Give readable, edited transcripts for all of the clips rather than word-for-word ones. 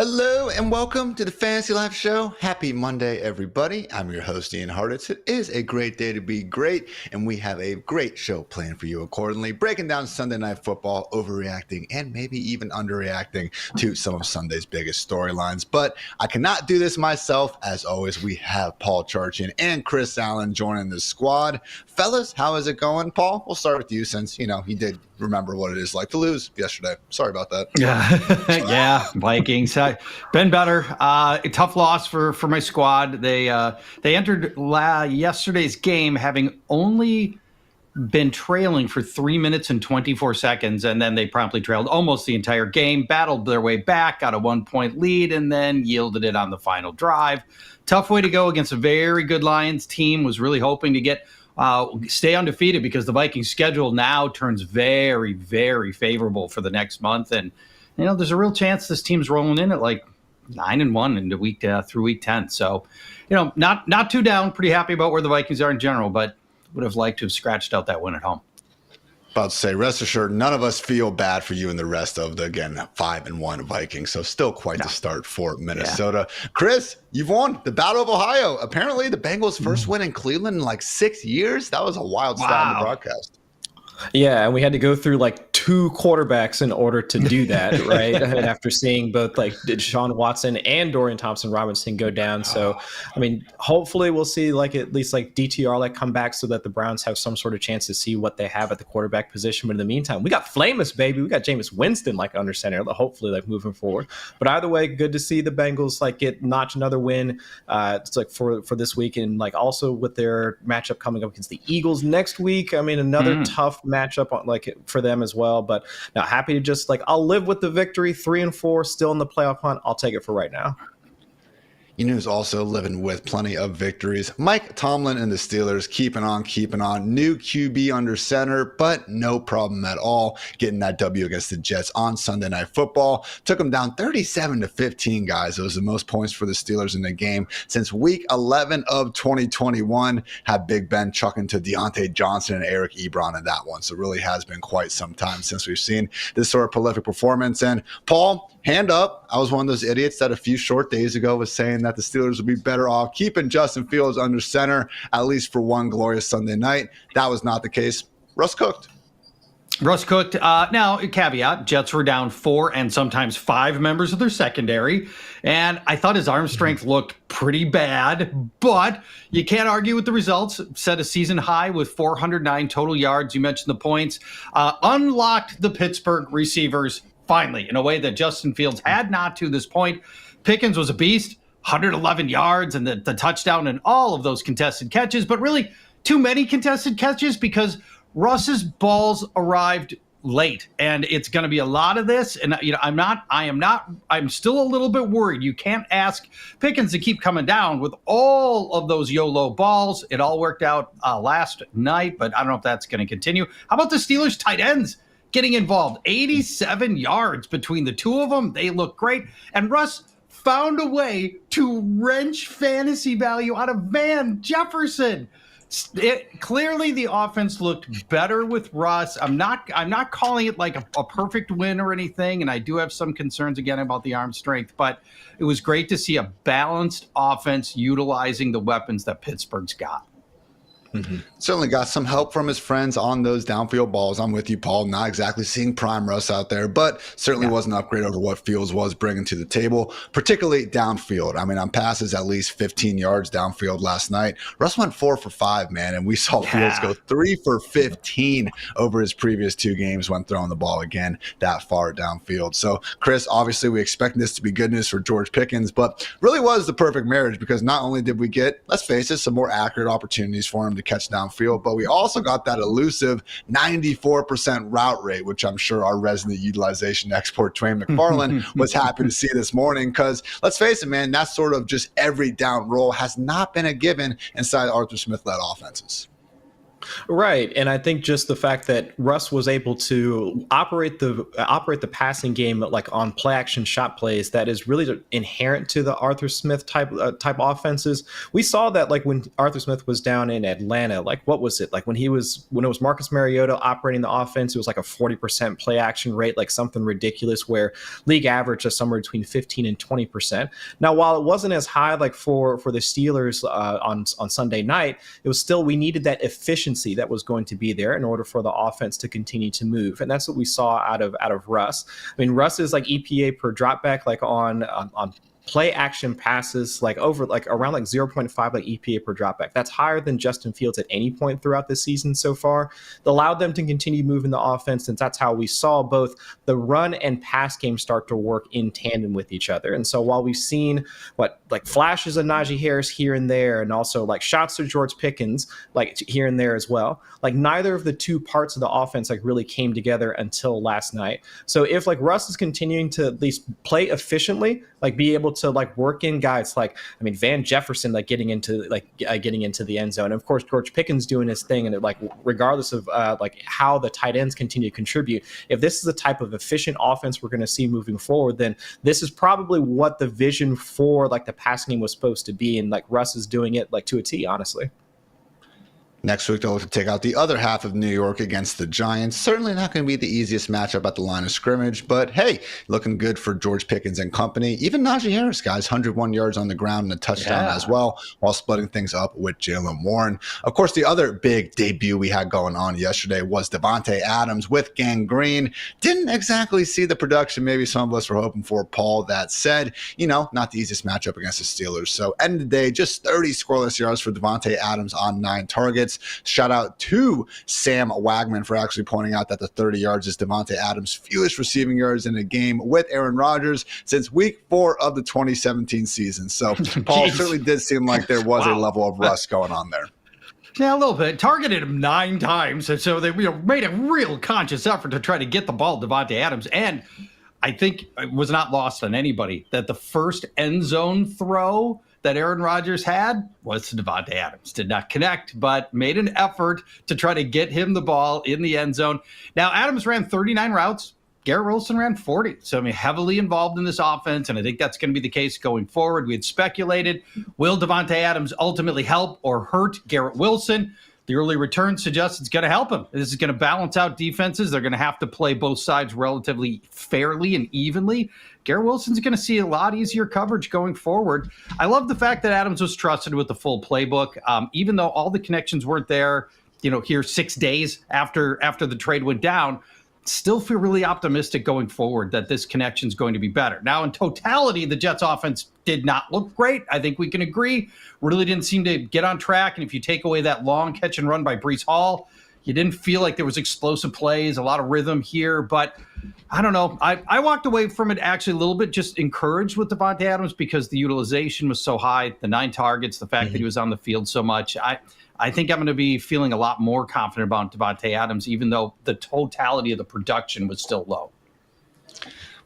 Hello and welcome to the Fantasy Life Show. Happy Monday, everybody. I'm your host, Ian Hartitz. It is a great day to be great, and we have a great show planned for you accordingly, breaking down Sunday Night Football, overreacting, and maybe even underreacting to some of Sunday's biggest storylines. But I cannot do this myself. As always, we have Paul Charchian and Chris Allen joining the squad. Fellas, how is it going? Paul, we'll start with you since, you did remember what it is like to lose yesterday. Sorry about that. Yeah, Vikings. Been better. Tough loss for my squad. They entered yesterday's game having only been trailing for 3 minutes and 24 seconds, and then they promptly trailed almost the entire game, battled their way back, got a 1-point lead, and then yielded it on the final drive. Tough way to go against a very good Lions team. Was really hoping to stay undefeated because the Vikings schedule now turns very, very favorable for the next month. And, there's a real chance this team's rolling in at like 9-1 into through week 10. So, not too down, pretty happy about where the Vikings are in general, but would have liked to have scratched out that win at home. About to say, rest assured, none of us feel bad for you and the rest of the, 5-1 Vikings. So still quite the start for Minnesota. Yeah. Chris, you've won the Battle of Ohio. Apparently the Bengals' first win in Cleveland in like 6 years. That was a wild stat in the broadcast. Yeah, and we had to go through like 2 quarterbacks in order to do that, right? And after seeing both like Deshaun Watson and Dorian Thompson-Robinson go down. So, hopefully we'll see like at least like DTR come back so that the Browns have some sort of chance to see what they have at the quarterback position. But in the meantime, we got Flamus, baby. We got Jameis Winston under center, hopefully moving forward. But either way, good to see the Bengals get notch another win. It's for this week, and also with their matchup coming up against the Eagles next week. Another tough matchup for them as well. But now happy to just I'll live with the victory. 3-4, still in the playoff hunt. I'll take it for right now. Who's also living with plenty of victories. Mike Tomlin and the Steelers keeping on. New QB under center, but no problem at all getting that W against the Jets on Sunday Night Football. Took them down 37-15, guys. It was the most points for the Steelers in the game since week 11 of 2021. Had Big Ben chucking to Deontay Johnson and Eric Ebron in that one. So it really has been quite some time since we've seen this sort of prolific performance. And Paul, hand up, I was one of those idiots that a few short days ago was saying that the Steelers would be better off keeping Justin Fields under center, at least for one glorious Sunday night. That was not the case. Russ cooked. Now, caveat, Jets were down 4 and sometimes 5 members of their secondary, and I thought his arm strength looked pretty bad, but you can't argue with the results. Set a season high with 409 total yards. You mentioned the points. Unlocked the Pittsburgh receivers finally in a way that Justin Fields had not to this point. Pickens was a beast. 111 yards and the touchdown and all of those contested catches, but really too many contested catches because Russ's balls arrived late, and it's going to be a lot of this. And I'm still a little bit worried. You can't ask Pickens to keep coming down with all of those YOLO balls. It all worked out last night, but I don't know if that's going to continue. How about the Steelers tight ends getting involved? 87 yards between the two of them. They look great. And Russ found a way to wrench fantasy value out of Van Jefferson. Clearly, the offense looked better with Russ. I'm not calling it like a perfect win or anything, and I do have some concerns again about the arm strength. But it was great to see a balanced offense utilizing the weapons that Pittsburgh's got. Mm-hmm. Certainly got some help from his friends on those downfield balls. I'm with you, Paul. Not exactly seeing prime Russ out there, but certainly was an upgrade over what Fields was bringing to the table, particularly downfield. On passes at least 15 yards downfield last night. Russ went 4 for 5, man, and we saw Fields go 3 for 15 over his previous 2 games when throwing the ball again that far downfield. So, Chris, obviously we expect this to be good news for George Pickens, but really was the perfect marriage because not only did we get, let's face it, some more accurate opportunities for him to catch downfield, but we also got that elusive 94% route rate, which I'm sure our resident utilization expert Twain McFarland was happy to see this morning because let's face it, man, that sort of just every down roll has not been a given inside Arthur Smith-led offenses. Right, and I think just the fact that Russ was able to operate the passing game like on play action shot plays that is really inherent to the Arthur Smith type offenses. We saw that like when Arthur Smith was down in Atlanta, like what was it like when it was Marcus Mariota operating the offense? It was like a 40% play action rate, like something ridiculous, where league average is somewhere between 15 and 20%. Now, while it wasn't as high like for the Steelers on Sunday night, it was still, we needed that efficiency that was going to be there in order for the offense to continue to move, and that's what we saw out of Russ. I mean, Russ is like EPA per dropback, like on play action passes, like over like around like 0.5 like EPA per dropback. That's higher than Justin Fields at any point throughout the season so far. It allowed them to continue moving the offense, since that's how we saw both the run and pass game start to work in tandem with each other. And so while we've seen like flashes of Najee Harris here and there, and also like shots to George Pickens like here and there as well, like neither of the two parts of the offense like really came together until last night. So if like Russ is continuing to at least play efficiently, like be able to like work in guys like, I mean, Van Jefferson like getting into the end zone, and of course George Pickens doing his thing, and like regardless of like how the tight ends continue to contribute, if this is the type of efficient offense we're going to see moving forward, then this is probably what the vision for like the passing game was supposed to be, and like Russ is doing it like to a T, honestly. Next week, they'll look to take out the other half of New York against the Giants. Certainly not going to be the easiest matchup at the line of scrimmage, but hey, looking good for George Pickens and company. Even Najee Harris, guys, 101 yards on the ground and a touchdown as well, while splitting things up with Jaylen Warren. Of course, the other big debut we had going on yesterday was Davante Adams with gangrene. Didn't exactly see the production maybe some of us were hoping for, Paul. That said, not the easiest matchup against the Steelers. So end of the day, just 30 scoreless yards for Davante Adams on 9 targets. Shout out to Sam Wagman for actually pointing out that the 30 yards is Davante Adams' fewest receiving yards in a game with Aaron Rodgers since week 4 of the 2017 season. So Paul certainly did seem like there was a level of rust going on there. Yeah, a little bit. Targeted him 9 times, and so they made a real conscious effort to try to get the ball to Davante Adams. And I think it was not lost on anybody that the first end zone throw that Aaron Rodgers had was to Davante Adams. Did not connect, but made an effort to try to get him the ball in the end zone. Now, Adams ran 39 routes. Garrett Wilson ran 40. So, I mean, heavily involved in this offense, and I think that's going to be the case going forward. We had speculated, will Davante Adams ultimately help or hurt Garrett Wilson? The early return suggests it's going to help him. This is going to balance out defenses. They're going to have to play both sides relatively fairly and evenly. Garrett Wilson's going to see a lot easier coverage going forward. I love the fact that Adams was trusted with the full playbook, even though all the connections weren't there, here 6 days after the trade went down. Still feel really optimistic going forward that this connection is going to be better. Now, in totality, the Jets offense did not look great. I think we can agree. Really didn't seem to get on track. And if you take away that long catch and run by Breece Hall, you didn't feel like there was explosive plays, a lot of rhythm here. But I don't know. I walked away from it actually a little bit just encouraged with Davante Adams because the utilization was so high, the 9 targets, the fact that he was on the field so much. I think I'm going to be feeling a lot more confident about Davante Adams, even though the totality of the production was still low.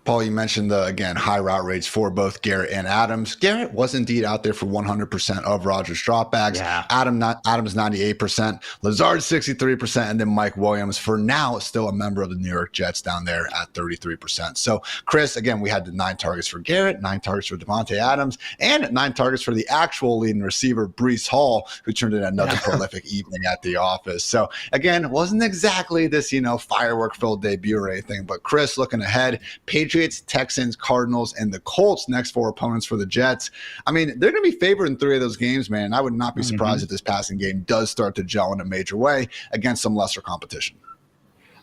Paul, you mentioned again, high route rates for both Garrett and Adams. Garrett was indeed out there for 100% of Rodgers' dropbacks. Yeah. Adams 98%, Lazard 63%, and then Mike Williams, for now, still a member of the New York Jets down there at 33%. So, Chris, again, we had the 9 targets for Garrett, 9 targets for Davante Adams, and 9 targets for the actual leading receiver, Breece Hall, who turned in another prolific evening at the office. So, again, it wasn't exactly this, firework-filled debut or anything, but Chris, looking ahead, Patriots, Texans, Cardinals, and the Colts, next 4 opponents for the Jets. I mean, they're going to be favored in 3 of those games, man. I would not be surprised if this passing game does start to gel in a major way against some lesser competition.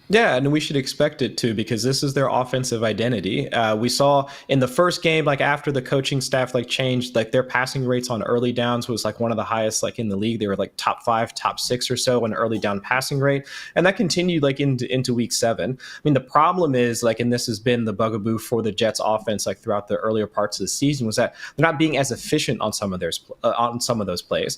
Yeah, and we should expect it to, because this is their offensive identity. We saw in the first game, like after the coaching staff changed, their passing rates on early downs was one of the highest in the league. They were top 5, top 6 or so in early down passing rate, and that continued into week 7. I mean, the problem is and this has been the bugaboo for the Jets offense throughout the earlier parts of the season, was that they're not being as efficient on some of those plays.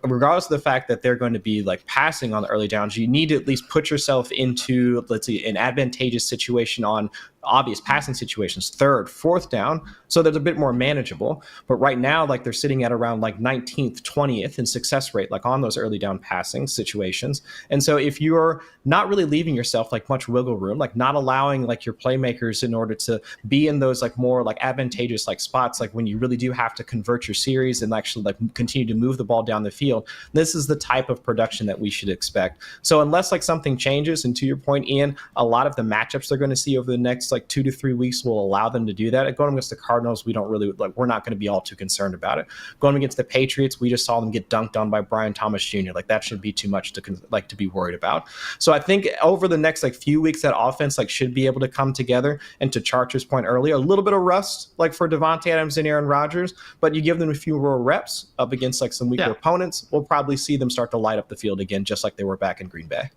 Regardless of the fact that they're going to be passing on the early downs, you need to at least put yourself into, let's see, an advantageous situation on obvious passing situations, 3rd, 4th down. So there's a bit more manageable. But right now, like they're sitting at around like 19th, 20th in success rate, like on those early down passing situations. And so if you're not really leaving yourself like much wiggle room, like not allowing like your playmakers in order to be in those like more like advantageous like spots, like when you really do have to convert your series and actually like continue to move the ball down the field, this is the type of production that we should expect. So unless like something changes, and to your point, Ian, a lot of the matchups they're going to see over the next like 2 to 3 weeks will allow them to do that. Going against the Cardinals, we don't really like, we're not going to be all too concerned about it. Going against the Patriots, we just saw them get dunked on by Brian Thomas Jr. Like that should be too much to be worried about. So I think over the next like few weeks, that offense like should be able to come together. And to Charcher's point earlier, a little bit of rust like for Devontae Adams and Aaron Rodgers, but you give them a few more reps up against like some weaker opponents, we'll probably see them start to light up the field again, just like they were back in Green Bay.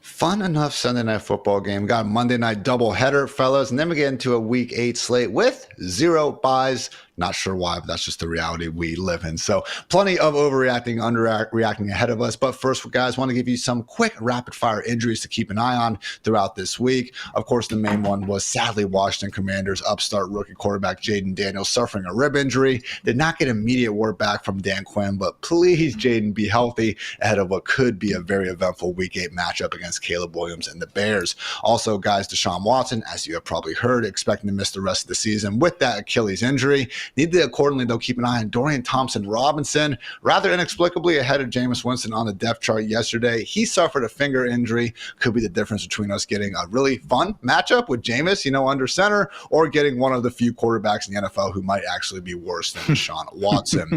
Fun enough Sunday night football game. Got a Monday night doubleheader, fellas, and then we get into a week 8 slate with 0 buys. Not sure why, but that's just the reality we live in. So plenty of overreacting, underreacting ahead of us. But first, guys, want to give you some quick rapid-fire injuries to keep an eye on throughout this week. Of course, the main one was sadly Washington Commanders upstart rookie quarterback Jaden Daniels suffering a rib injury. Did not get immediate word back from Dan Quinn, but please, Jaden, be healthy ahead of what could be a very eventful week 8 matchup against Caleb Williams and the Bears. Also, guys, Deshaun Watson, as you have probably heard, expecting to miss the rest of the season with that Achilles injury. Need to accordingly, though, keep an eye on Dorian Thompson-Robinson, rather inexplicably ahead of Jameis Winston on the depth chart yesterday. He suffered a finger injury. Could be the difference between us getting a really fun matchup with Jameis, under center, or getting one of the few quarterbacks in the NFL who might actually be worse than Deshaun Watson.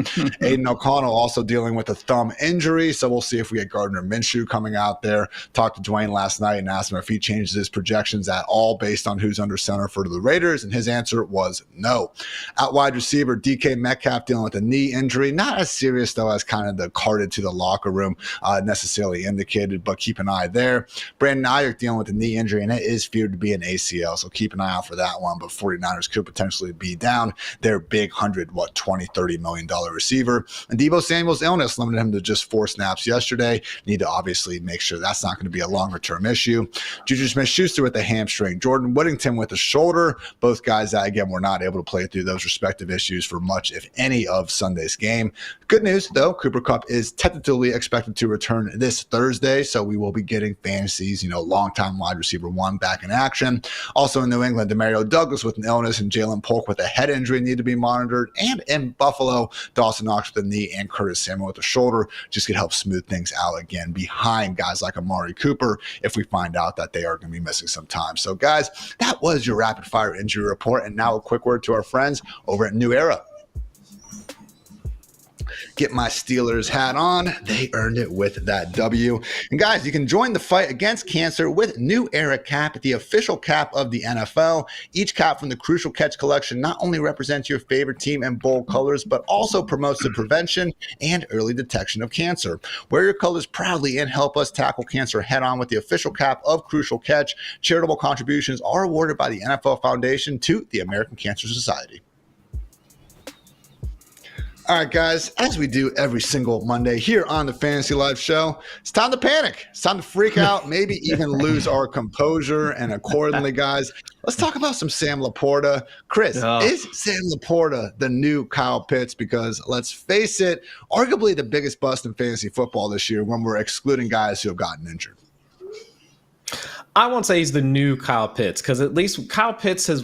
Aiden O'Connell also dealing with a thumb injury, so we'll see if we get Gardner Minshew coming out there. Talked to Dwayne last night and asked him if he changes his projections at all based on who's under center for the Raiders, and his answer was no. At wide receiver, DK Metcalf dealing with a knee injury. Not as serious, though, as kind of the carted to the locker room necessarily indicated, but keep an eye there. Brandon Ayuk dealing with a knee injury, and it is feared to be an ACL, so keep an eye out for that one. But 49ers could potentially be down their big $120-$30 million receiver. And Deebo Samuel's illness limited him to just 4 snaps yesterday. Need to obviously make sure that's not going to be a longer-term issue. Juju Smith-Schuster with a hamstring. Jordan Whittington with a shoulder. Both guys that, again, were not able to play through those respective issues for much, if any, of Sunday's game. Good news, though, Cooper Kupp is tentatively expected to return this Thursday, so we will be getting fantasies, longtime wide receiver 1 back in action. Also in New England, Demario Douglas with an illness and Jalen Polk with a head injury need to be monitored. And in Buffalo, Dawson Knox with a knee and Curtis Samuel with a shoulder just could help smooth things out again behind guys like Amari Cooper if we find out that they are going to be missing some time. So, guys, that was your rapid-fire injury report. And now a quick word to our friends over at New Era. Get my Steelers hat on. They earned it with that W. And guys, you can join the fight against cancer with New Era Cap, the official cap of the NFL. Each cap from the Crucial Catch collection not only represents your favorite team in bold colors, but also promotes the prevention and early detection of cancer. Wear your colors proudly and help us tackle cancer head on with the official cap of Crucial Catch. Charitable contributions are awarded by the NFL Foundation to the American Cancer Society. All right, guys, as we do every single Monday here on the Fantasy Life Show, it's time to panic. It's time to freak out, maybe even lose our composure. And accordingly, guys, let's talk about some Sam LaPorta. Chris, is Sam LaPorta the new Kyle Pitts? Because let's face it, arguably the biggest bust in fantasy football this year when we're excluding guys who have gotten injured. I won't say he's the new Kyle Pitts, because at least Kyle Pitts has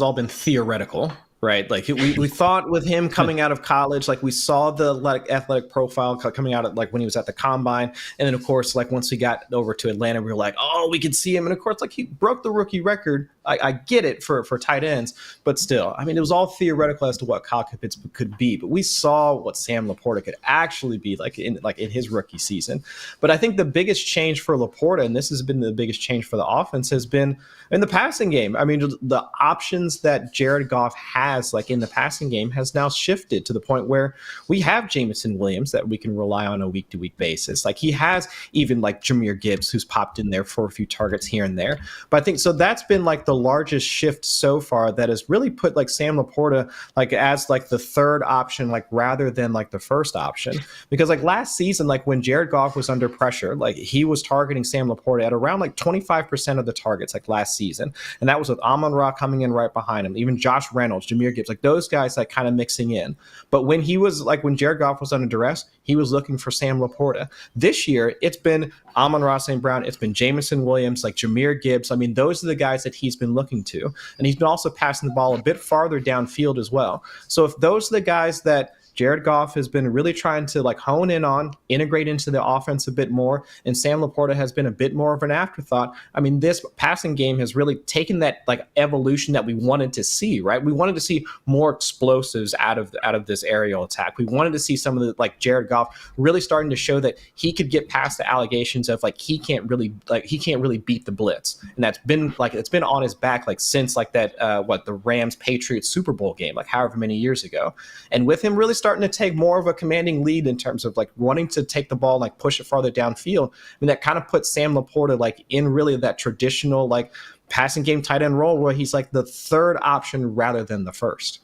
all been theoretical. Right. Like we thought with him coming out of college, like we saw the athletic profile coming out like when he was at the combine. And then, of course, like once we got over to Atlanta, we were like, oh, we could see him. And of course, like he broke the rookie record. I get it for tight ends, but still, I mean, it was all theoretical as to what Kyle Pitts could be. But we saw what Sam LaPorta could actually be like in his rookie season. But I think the biggest change for LaPorta, and this has been the biggest change for the offense, has been in the passing game. I mean, the options that Jared Goff had has like in the passing game has now shifted to the point where we have Jameson Williams that we can rely on a week-to-week basis. Like he has even like Jahmyr Gibbs, who's popped in there for a few targets here and there. But I think so that's been like the largest shift so far that has really put like Sam LaPorta like as like the third option, like rather than like the first option. Because like last season, like when Jared Goff was under pressure, like he was targeting Sam LaPorta at around like 25% of the targets like last season. And that was with Amon-Ra coming in right behind him, even Josh Reynolds, Jahmyr Gibbs, like those guys like kind of mixing in. But when he was like when Jared Goff was under duress, he was looking for Sam LaPorta. This year, it's been Amon-Ra St. Brown, it's been Jameson Williams, like Jahmyr Gibbs. I mean, those are the guys that he's been looking to. And he's been also passing the ball a bit farther downfield as well. So if those are the guys that Jared Goff has been really trying to like hone in on, integrate into the offense a bit more, and Sam LaPorta has been a bit more of an afterthought. I mean, this passing game has really taken that like evolution that we wanted to see, right? We wanted to see more explosives out of this aerial attack. We wanted to see some of the like Jared Goff really starting to show that he could get past the allegations of like he can't really beat the blitz, and that's been like it's been on his back like since like that the Rams Patriots Super Bowl game, like however many years ago, and with him really starting to take more of a commanding lead in terms of like wanting to take the ball and like push it farther downfield. I mean, that kind of puts Sam LaPorta like in really that traditional like passing game tight end role where he's like the third option rather than the first.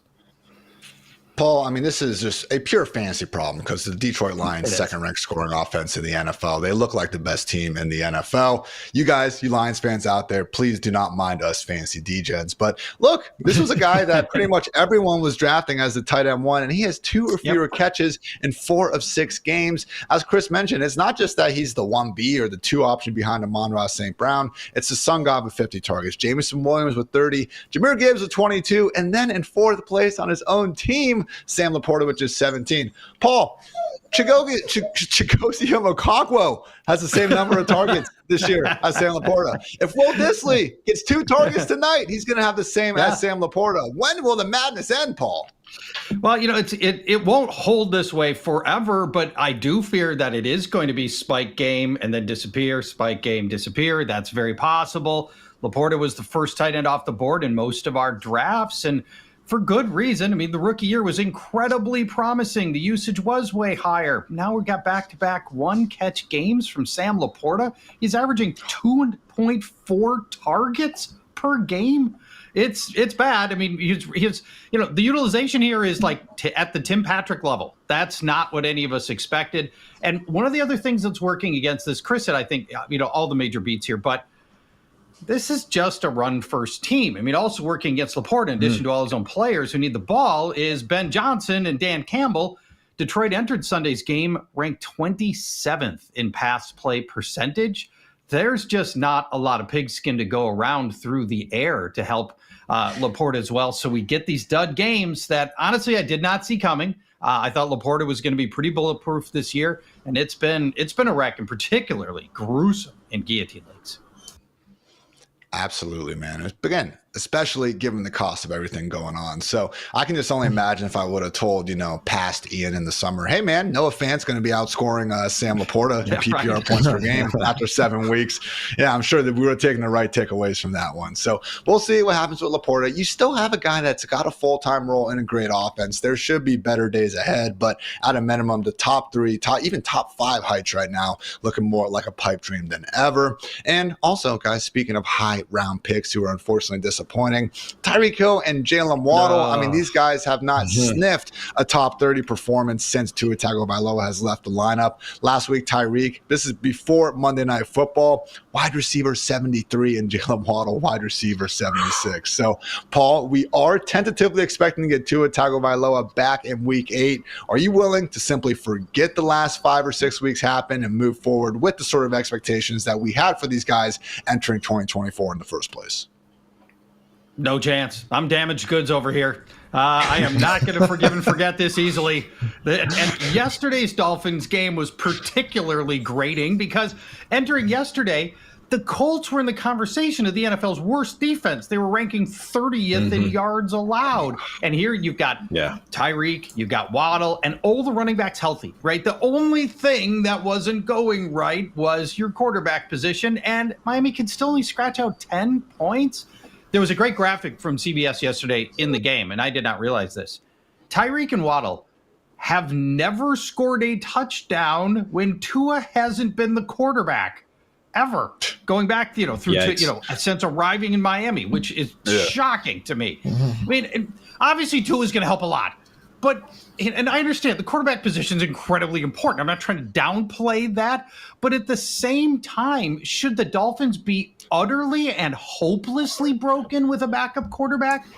Paul, I mean, this is just a pure fantasy problem because the Detroit Lions, second-ranked scoring offense in the NFL, they look like the best team in the NFL. You guys, you Lions fans out there, please do not mind us fantasy degens. But look, this was a guy that pretty much everyone was drafting as the tight end one, and he has 2 or fewer catches in 4 of 6 games. As Chris mentioned, it's not just that he's the 1B or the 2 option behind Amon-Ra St. Brown. It's the Sun God with 50 targets, Jameson Williams with 30, Jahmyr Gibbs with 22, and then in 4th place on his own team, Sam LaPorta with just 17. Paul, Chigozie Okonkwo has the same number of targets this year as Sam LaPorta. If Will Dissly gets 2 targets tonight, he's going to have the same as Sam LaPorta. When will the madness end, Paul? Well, you know, it won't hold this way forever, but I do fear that it is going to be spike game and then disappear, spike game, disappear. That's very possible. LaPorta was the first tight end off the board in most of our drafts, and for good reason. I mean, the rookie year was incredibly promising. The usage was way higher. Now we've got back-to-back 1-catch games from Sam LaPorta. He's averaging 2.4 targets per game. It's bad. I mean, he's you know, the utilization here is like at the Tim Patrick level. That's not what any of us expected. And one of the other things that's working against this, Chris said, I think, you know, all the major beats here, but this is just a run-first team. I mean, also working against LaPorta, in addition to all his own players who need the ball, is Ben Johnson and Dan Campbell. Detroit entered Sunday's game ranked 27th in pass play percentage. There's just not a lot of pigskin to go around through the air to help LaPorta as well. So we get these dud games that, honestly, I did not see coming. I thought LaPorta was going to be pretty bulletproof this year, and it's been a wreck, and particularly gruesome in guillotine leagues. Absolutely, man. Again, especially given the cost of everything going on. So I can just only imagine if I would have told, you know, past Ian in the summer, hey, man, Noah Fant's going to be outscoring Sam LaPorta in PPR points per game after 7 weeks. Yeah, I'm sure that we would have taken the right takeaways from that one. So we'll see what happens with LaPorta. You still have a guy that's got a full-time role in a great offense. There should be better days ahead, but at a minimum, the top 3, even top 5 heights right now looking more like a pipe dream than ever. And also, guys, speaking of high round picks who are unfortunately disappointing, Tyreek Hill and Jalen Waddle. I mean, these guys have not sniffed a top 30 performance since Tua Tagovailoa has left the lineup. Last week, Tyreek, this is before Monday Night Football, wide receiver 73 and Jalen Waddle, wide receiver 76. So, Paul, we are tentatively expecting to get Tua Tagovailoa back in week 8. Are you willing to simply forget the last 5 or 6 weeks happened and move forward with the sort of expectations that we had for these guys entering 2024 in the first place? No chance. I'm damaged goods over here. I am not going to forgive and forget this easily. And yesterday's Dolphins game was particularly grating because entering yesterday, the Colts were in the conversation of the NFL's worst defense. They were ranking 30th in yards allowed. And here you've got Tyreek, you've got Waddle, and all the running backs healthy, right? The only thing that wasn't going right was your quarterback position, and Miami can still only scratch out 10 points. There was a great graphic from CBS yesterday in the game, and I did not realize this. Tyreek and Waddle have never scored a touchdown when Tua hasn't been the quarterback ever. Going back, since arriving in Miami, which is shocking to me. I mean, obviously Tua is going to help a lot, but and I understand the quarterback position is incredibly important. I'm not trying to downplay that, but at the same time, should the Dolphins be utterly and hopelessly broken with a backup quarterback?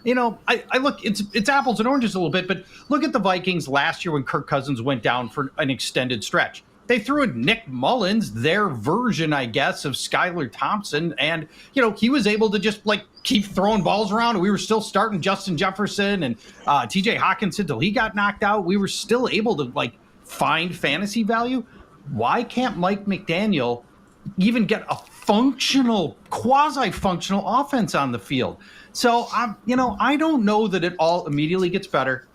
I look, it's apples and oranges a little bit, but look at the Vikings last year when Kirk Cousins went down for an extended stretch. They threw in Nick Mullins, their version, I guess, of Skylar Thompson. And, he was able to just keep throwing balls around. We were still starting Justin Jefferson and TJ Hawkins until he got knocked out. We were still able to find fantasy value. Why can't Mike McDaniel even get a quasi-functional offense on the field? So, I don't know that it all immediately gets better.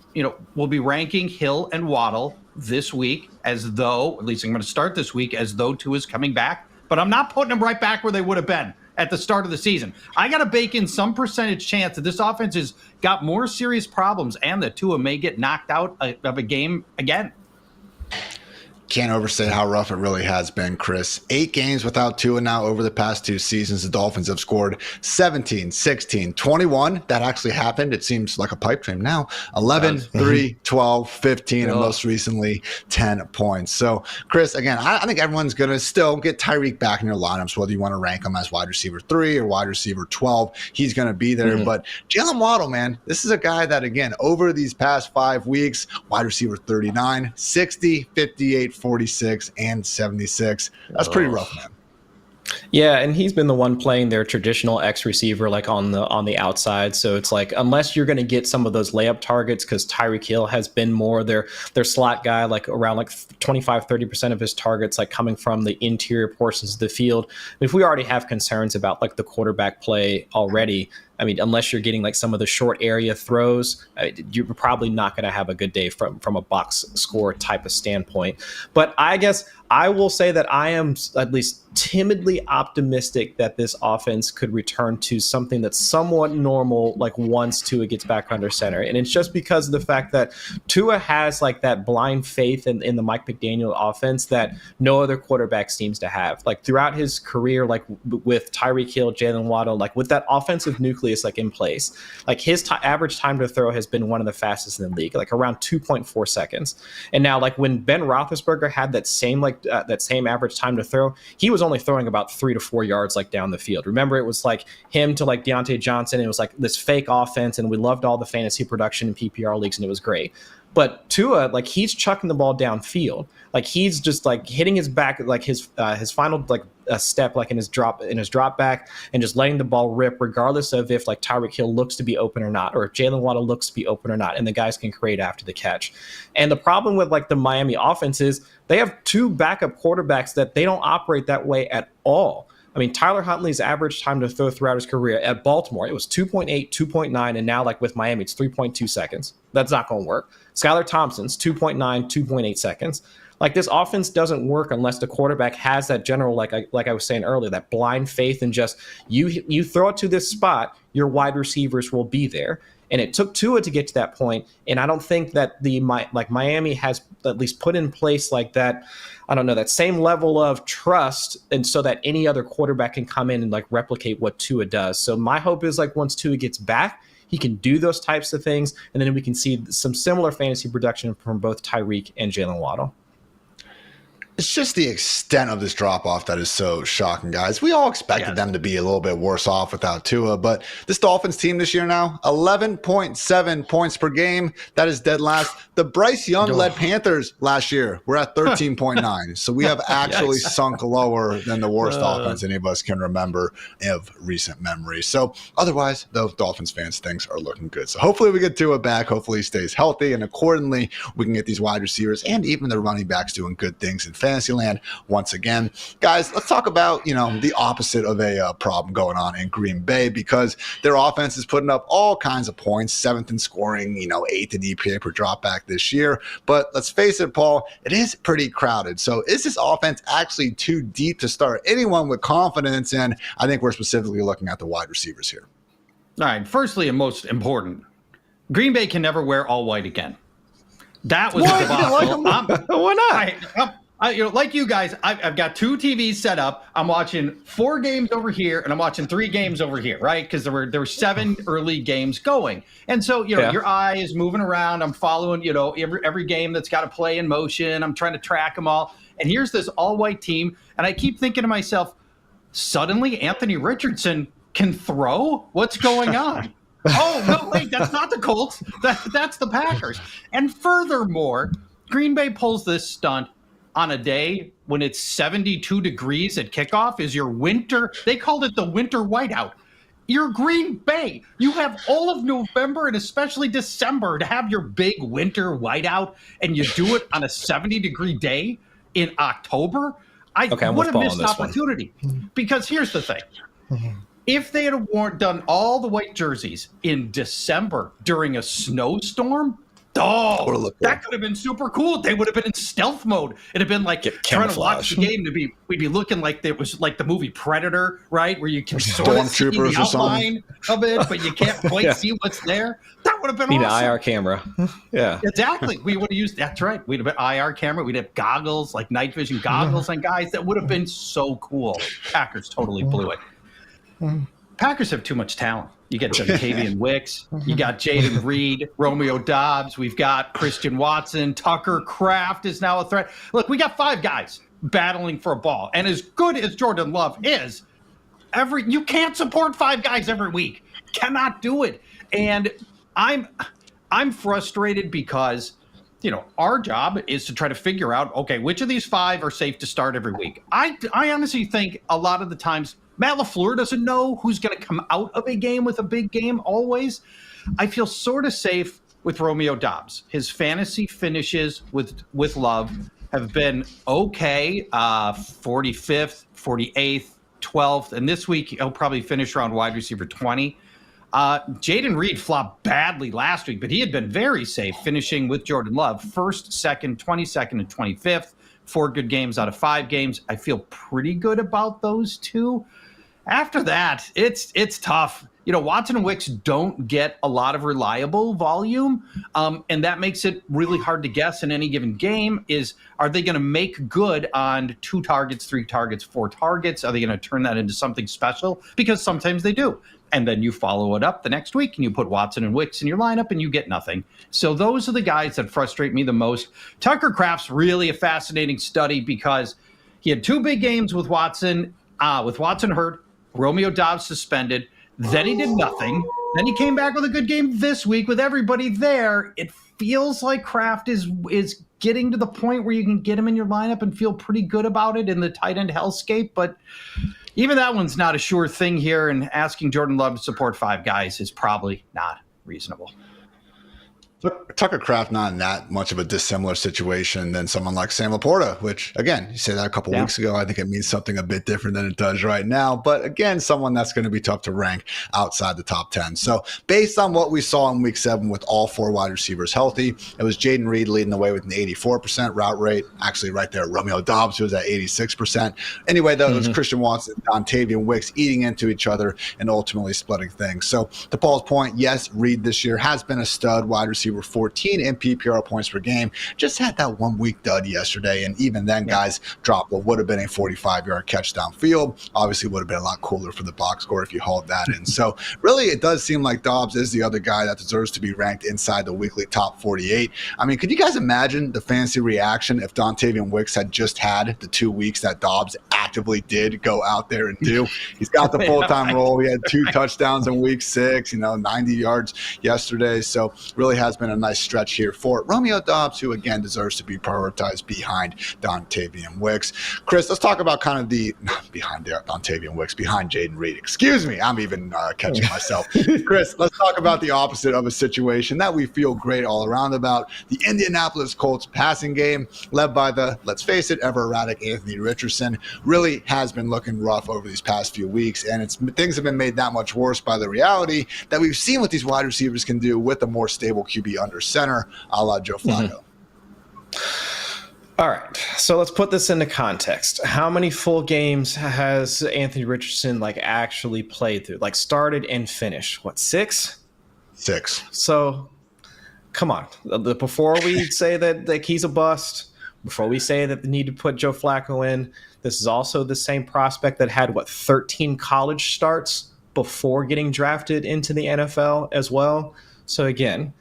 We'll be ranking Hill and Waddle this week as though, at least I'm going to start this week, as though Tua's coming back. But I'm not putting them right back where they would have been at the start of the season. I got to bake in some percentage chance that this offense has got more serious problems and that Tua may get knocked out of a game again. Can't overstate how rough it really has been, Chris. 8 games without Tua now over the past 2 seasons. The Dolphins have scored 17, 16, 21. That actually happened. It seems like a pipe dream now. 11, 3, 12, 15, and most recently 10 points. So, Chris, again, I think everyone's going to still get Tyreek back in your lineups, whether you want to rank him as wide receiver 3 or wide receiver 12. He's going to be there. But Jalen Waddle, man, this is a guy that, again, over these past 5 weeks, wide receiver 39, 60, 58, 46 and 76. That's pretty rough, man. Yeah, and he's been the one playing their traditional X receiver on the outside. So it's unless you're going to get some of those layup targets, because Tyreek Hill has been more their slot guy, around 25-30% of his targets coming from the interior portions of the field. If we already have concerns about the quarterback play already, I mean, unless you're getting some of the short area throws, you're probably not going to have a good day from a box score type of standpoint. But I guess I will say that I am at least timidly optimistic that this offense could return to something that's somewhat normal, once Tua gets back under center. And it's just because of the fact that Tua has that blind faith in the Mike McDaniel offense that no other quarterback seems to have. Throughout his career, with Tyreek Hill, Jalen Waddle, with that offensive nucleus in place, his average time to throw has been one of the fastest in the league, around 2.4 seconds. And now, when Ben Roethlisberger had that same average time to throw, he was only throwing about 3 to 4 yards down the field. Remember, it was him to Deontay Johnson. It was this fake offense, and we loved all the fantasy production in PPR leagues, and it was great. But Tua, he's chucking the ball downfield. He's just hitting his back, his final step, in his drop back, and just letting the ball rip, regardless of if Tyreek Hill looks to be open or not, or if Jalen Waddle looks to be open or not, and the guys can create after the catch. And the problem with the Miami offense is they have 2 backup quarterbacks that they don't operate that way at all. I mean, Tyler Huntley's average time to throw throughout his career at Baltimore, it was 2.8, 2.9, and now with Miami, it's 3.2 seconds. That's not going to work. Skylar Thompson's 2.9, 2.8 seconds. This offense doesn't work unless the quarterback has that general, like I was saying earlier, that blind faith in just you throw it to this spot, your wide receivers will be there. And it took Tua to get to that point, and I don't think that Miami has at least put in place that, I don't know, that same level of trust, and so that any other quarterback can come in and replicate what Tua does. So my hope is once Tua gets back, he can do those types of things, and then we can see some similar fantasy production from both Tyreek and Jalen Waddle. It's just the extent of this drop-off that is so shocking, guys. We all expected them to be a little bit worse off without Tua, but this Dolphins team this year now, 11.7 points per game. That is dead last. The Bryce Young-led Panthers last year were at 13.9, so we have actually sunk lower than the worst offense any of us can remember of recent memory. So otherwise, those Dolphins fans, things are looking good. So hopefully we get Tua back. Hopefully he stays healthy, and accordingly, we can get these wide receivers and even the running backs doing good things in Fantasyland once again. Guys, let's talk about, the opposite of a problem going on in Green Bay, because their offense is putting up all kinds of points, 7th in scoring, 8th in EPA per dropback this year. But let's face it, Paul, it is pretty crowded. So is this offense actually too deep to start anyone with confidence? And I think we're specifically looking at the wide receivers here. All right. Firstly, and most important, Green Bay can never wear all white again. That was a debacle. Why not? Like you guys, I've got 2 TVs set up. I'm watching 4 games over here, and I'm watching 3 games over here, right? Because there were 7 early games going, and so your eye is moving around. I'm following every game that's got to play in motion. I'm trying to track them all. And here's this all-white team, and I keep thinking to myself, suddenly Anthony Richardson can throw? What's going on? Oh no, wait, that's not the Colts. That's the Packers. And furthermore, Green Bay pulls this stunt on a day when it's 72 degrees at kickoff. Is your winter, they called it the winter whiteout. You're Green Bay. You have all of November and especially December to have your big winter whiteout, and you do it on a 70-degree day in October. I would have missed opportunity. Because here's the thing. If they had done all the white jerseys in December during a snowstorm, that could have been super cool. They would have been in stealth mode. It'd have been like trying to watch the game we'd be looking like it was like the movie Predator, right? Where you can sort of see the outline of it, but you can't quite see what's there. That would have been awesome. Need an IR camera. Yeah. Exactly. We would have used, that's right. We'd have been IR camera. We'd have goggles, like night vision goggles on guys. That would have been so cool. Packers totally blew it. Packers have too much talent. You get Jontavian Wicks. You got Jaden Reed, Romeo Doubs. We've got Christian Watson. Tucker Kraft is now a threat. Look, we got 5 guys battling for a ball. And as good as Jordan Love is, you can't support 5 guys every week. Cannot do it. And I'm frustrated because, our job is to try to figure out, okay, which of these 5 are safe to start every week. I honestly think a lot of the times Matt LaFleur doesn't know who's going to come out of a game with a big game always. I feel sort of safe with Romeo Doubs. His fantasy finishes with Love have been okay, 45th, 48th, 12th, and this week he'll probably finish around wide receiver 20. Jaden Reed flopped badly last week, but he had been very safe, finishing with Jordan Love, 1st, 2nd, 22nd, and 25th. 4 good games out of 5 games. I feel pretty good about those 2. After that, it's tough. Watson and Wicks don't get a lot of reliable volume, and that makes it really hard to guess in any given game. Are they going to make good on 2 targets, 3 targets, 4 targets? Are they going to turn that into something special? Because sometimes they do. And then you follow it up the next week, and you put Watson and Wicks in your lineup, and you get nothing. So those are the guys that frustrate me the most. Tucker Kraft's really a fascinating study because he had 2 big games with Watson hurt, Romeo Doubs suspended. Then he did nothing. Then he came back with a good game this week with everybody there. It feels like Kraft is getting to the point where you can get him in your lineup and feel pretty good about it in the tight end hellscape. But even that one's not a sure thing here, and asking Jordan Love to support 5 guys is probably not reasonable. Tucker Kraft not in that much of a dissimilar situation than someone like Sam LaPorta, which, again, you said that a couple weeks ago. I think it means something a bit different than it does right now. But, again, someone that's going to be tough to rank outside the top 10. So, based on what we saw in Week 7 with all 4 wide receivers healthy, it was Jaden Reed leading the way with an 84% route rate. Actually, right there, Romeo Doubs, who was at 86%. Anyway, though, it was Christian Watson and Jontavian Wicks eating into each other and ultimately splitting things. So, to Paul's point, yes, Reed this year has been a stud wide receiver. 14 in PPR points per game. Just had that 1 week dud yesterday, and even then, guys dropped what would have been a 45-yard catch downfield. Obviously, would have been a lot cooler for the box score if you hauled that in. So, really, it does seem like Doubs is the other guy that deserves to be ranked inside the weekly top 48. I mean, could you guys imagine the fantasy reaction if Jontavian Wicks had just had the 2 weeks that Doubs actively did go out there and do? He's got the full-time role. He had 2 touchdowns in Week 6, 90 yards yesterday. So, really has been a nice stretch here for Romeo Doubs, who again deserves to be prioritized behind Jontavian Wicks. Chris, let's talk about kind of behind Jontavian Wicks, behind Jaden Reed. Excuse me, I'm even catching myself. Chris, let's talk about the opposite of a situation that we feel great all around about. The Indianapolis Colts passing game, led by the, let's face it, ever erratic Anthony Richardson, really has been looking rough over these past few weeks, and things have been made that much worse by the reality that we've seen what these wide receivers can do with a more stable QB under center, a la Joe Flacco. All right, so let's put this into context. How many full games has Anthony Richardson actually played through? Started and finished? What, 6? 6. So, come on. Before we say that he's a bust, before we say that they need to put Joe Flacco in, this is also the same prospect that had 13 college starts before getting drafted into the NFL as well. So again,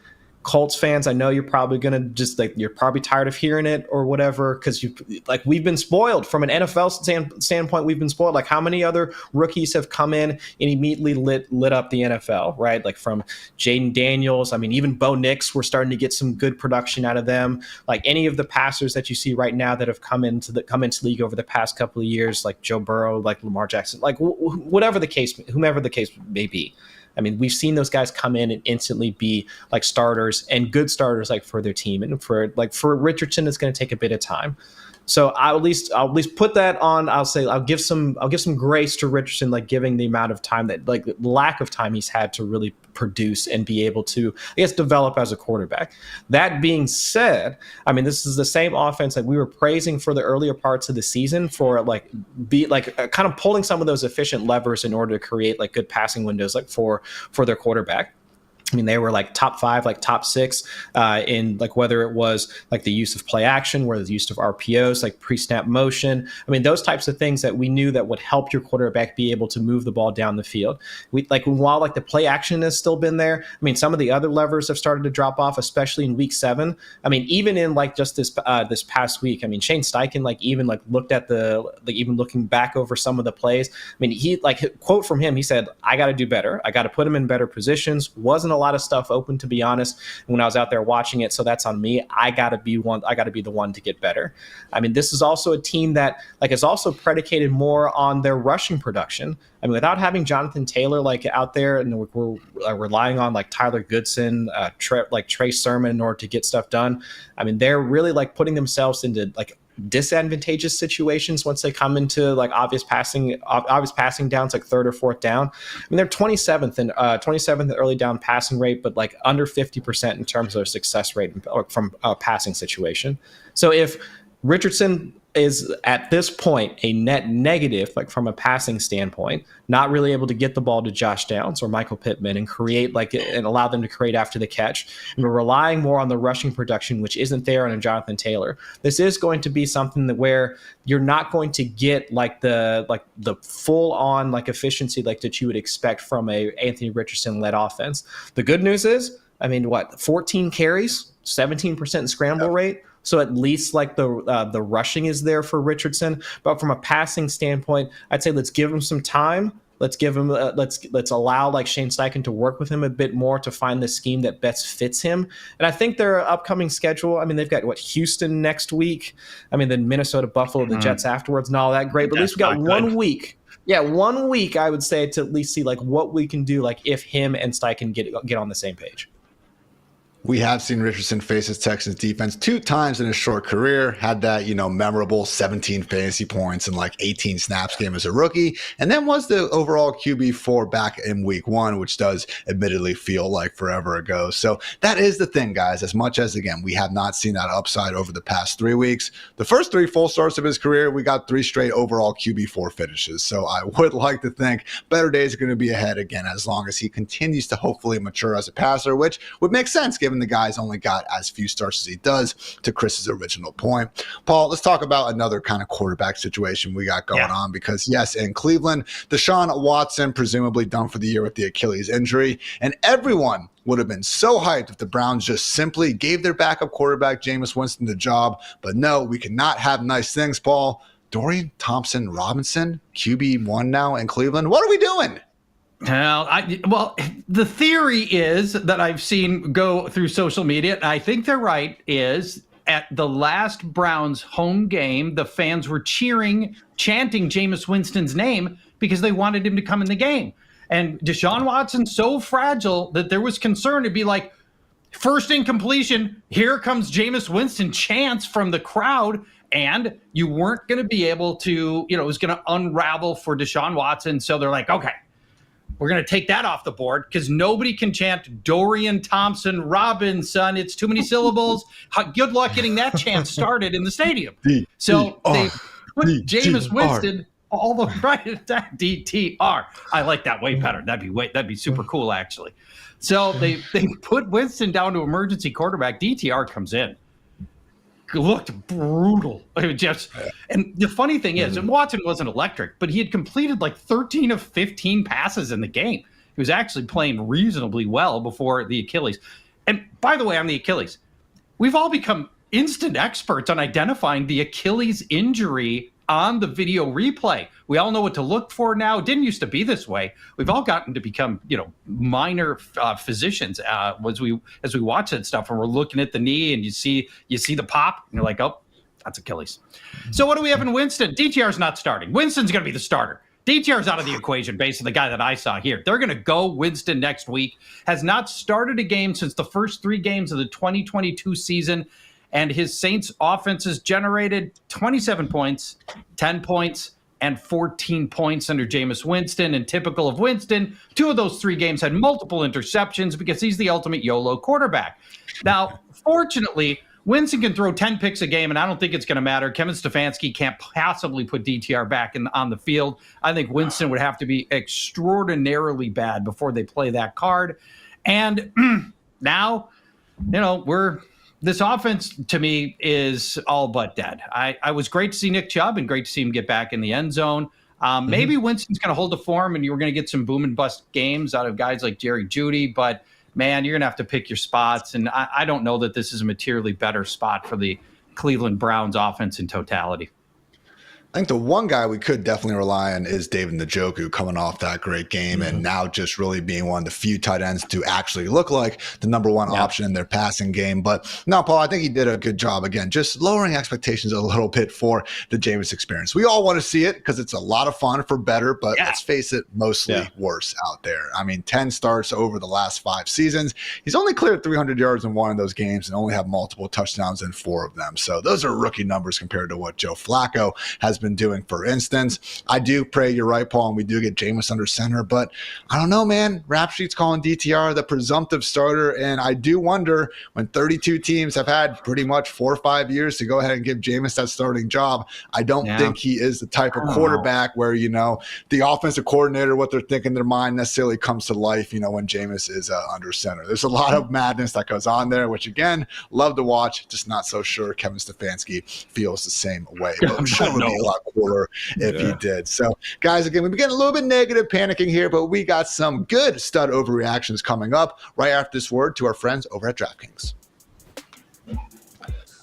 Colts fans, I know you're probably going to just you're probably tired of hearing it or whatever, because we've been spoiled from an NFL standpoint. We've been spoiled. How many other rookies have come in and immediately lit up the NFL, right? From Jaden Daniels. I mean, even Bo Nix, we're starting to get some good production out of them. Any of the passers that you see right now that have come into the league over the past couple of years, like Joe Burrow, like Lamar Jackson, whatever the case, whomever the case may be. I mean, we've seen those guys come in and instantly be starters and good starters for their team. And for Richardson, it's going to take a bit of time. So I'll at least put that on. I'll give some grace to Richardson, giving the amount of time that lack of time he's had to really produce and be able to, develop as a quarterback. That being said, I mean, this is the same offense that we were praising for the earlier parts of the season for kind of pulling some of those efficient levers in order to create good passing windows for their quarterback. I mean, they were top 5, top 6 in whether it was the use of play action, whether the use of RPOs, pre-snap motion. I mean, those types of things that we knew that would help your quarterback be able to move the ball down the field. While the play action has still been there, I mean, some of the other levers have started to drop off, especially in week 7. I mean, even in just this past week, I mean, Shane Steichen even looked at even looking back over some of the plays. I mean, he quote from him, he said, "I got to do better. I got to put him in better positions." Wasn't a lot of stuff open, to be honest, when I was out there watching it. So that's on me. I got to be the one to get better. I mean, this is also a team that is also predicated more on their rushing production. I mean, without having Jonathan Taylor out there, and we're relying on Tyler Goodson, Trey Sermon in order to get stuff done. I mean, they're really putting themselves into disadvantageous situations once they come into obvious passing downs, 3rd or 4th down. I mean, they're 27th in early down passing rate, but under 50% in terms of success rate from a passing situation. So if Richardson is at this point a net negative, from a passing standpoint, not really able to get the ball to Josh Downs or Michael Pittman and create and allow them to create after the catch. And we're relying more on the rushing production, which isn't there on Jonathan Taylor. This is going to be something that where you're not going to get the full on efficiency that you would expect from a Anthony Richardson led offense. The good news is, I mean, 14 carries, 17% scramble rate. So at least the rushing is there for Richardson. But from a passing standpoint, I'd say let's give him some time. Let's give him let's allow Shane Steichen to work with him a bit more to find the scheme that best fits him. And I think their upcoming schedule, I mean, they've got Houston next week. I mean, then Minnesota, Buffalo, the Jets afterwards, and all that. Great, but at least we got 1 week. Yeah, 1 week, I would say, to at least see what we can do if him and Steichen get on the same page. We have seen Richardson face his Texans defense 2 times in his short career, had that, memorable 17 fantasy points and 18 snaps game as a rookie, and then was the overall QB4 back in week 1, which does admittedly feel like forever ago. So that is the thing, guys. As much as, again, we have not seen that upside over the past 3 weeks, the first 3 full starts of his career, we got 3 straight overall QB4 finishes. So I would like to think better days are going to be ahead again, as long as he continues to hopefully mature as a passer, which would make sense given the guy's only got as few starts as he does, to Chris's original point. Paul, let's talk about another kind of quarterback situation we got going on, because yes, in Cleveland, Deshaun Watson presumably done for the year with the Achilles injury, and everyone would have been so hyped if the Browns just simply gave their backup quarterback Jameis Winston the job. But no, we cannot have nice things, Paul. Dorian Thompson-Robinson, QB1 now in Cleveland. What are we doing? Well, the theory is that I've seen go through social media, and I think they're right, is at the last Browns home game, the fans were chanting Jameis Winston's name because they wanted him to come in the game. And Deshaun Watson's so fragile that there was concern to be first incompletion, here comes Jameis Winston, chants from the crowd, and you weren't going to be able to, it was going to unravel for Deshaun Watson. So they're okay, we're going to take that off the board because nobody can chant Dorian Thompson Robinson. It's too many syllables. Good luck getting that chant started in the stadium. So they put Jameis Winston all the right DTR. I like that way better. That'd be super cool actually. So they put Winston down to emergency quarterback. DTR comes in. Looked brutal. And the funny thing is, and Watson wasn't electric, but he had completed like 13 of 15 passes in the game. He was actually playing reasonably well before the Achilles. And by the way, on the Achilles, we've all become instant experts on identifying the Achilles injury on the video replay. We all know what to look for now. It didn't used to be this way. We've all gotten to become, minor physicians as we watch that stuff, and we're looking at the knee, and you see the pop, and you're like, oh, that's Achilles. So what do we have in Winston? DTR's not starting. Winston's going to be the starter. DTR's out of the equation based on the guy that I saw here. They're going to go Winston next week. Has not started a game since the first 3 games of the 2022 season. And his Saints offense has generated 27 points, 10 points, and 14 points under Jameis Winston. And typical of Winston, 2 of those 3 games had multiple interceptions because he's the ultimate YOLO quarterback. Now, fortunately, Winston can throw 10 picks a game, and I don't think it's going to matter. Kevin Stefanski can't possibly put DTR back on the field. I think Winston would have to be extraordinarily bad before they play that card. And now, this offense, to me, is all but dead. I was great to see Nick Chubb and great to see him get back in the end zone. Maybe Winston's going to hold the form, and you're going to get some boom and bust games out of guys like Jerry Jeudy. But, man, you're going to have to pick your spots. And I don't know that this is a materially better spot for the Cleveland Browns offense in totality. I think the one guy we could definitely rely on is David Njoku coming off that great game and now just really being one of the few tight ends to actually look like the number one option in their passing game. But no, Paul, I think he did a good job again, just lowering expectations a little bit for the Jameis experience. We all want to see it because it's a lot of fun for better, but let's face it, mostly worse out there. I mean, 10 starts over the last 5 seasons. He's only cleared 300 yards in one of those games and only have multiple touchdowns in 4 of them. So those are rookie numbers compared to what Joe Flacco has been doing. For instance, I do pray you're right, Paul, and we do get Jameis under center, but I don't know, man. Rap Street's calling DTR the presumptive starter, and I do wonder when 32 teams have had pretty much 4 or 5 years to go ahead and give Jameis that starting job. I don't think he is the type of quarterback where, the offensive coordinator, what they're thinking in their mind necessarily comes to life, when Jameis is under center. There's a lot of madness that goes on there, which, again, love to watch. Just not so sure Kevin Stefanski feels the same way. But I'm sure it would be a lot cooler if he did. So, guys, again, we've been getting a little bit negative, panicking here, but we got some good stud overreactions coming up right after this word to our friends over at DraftKings.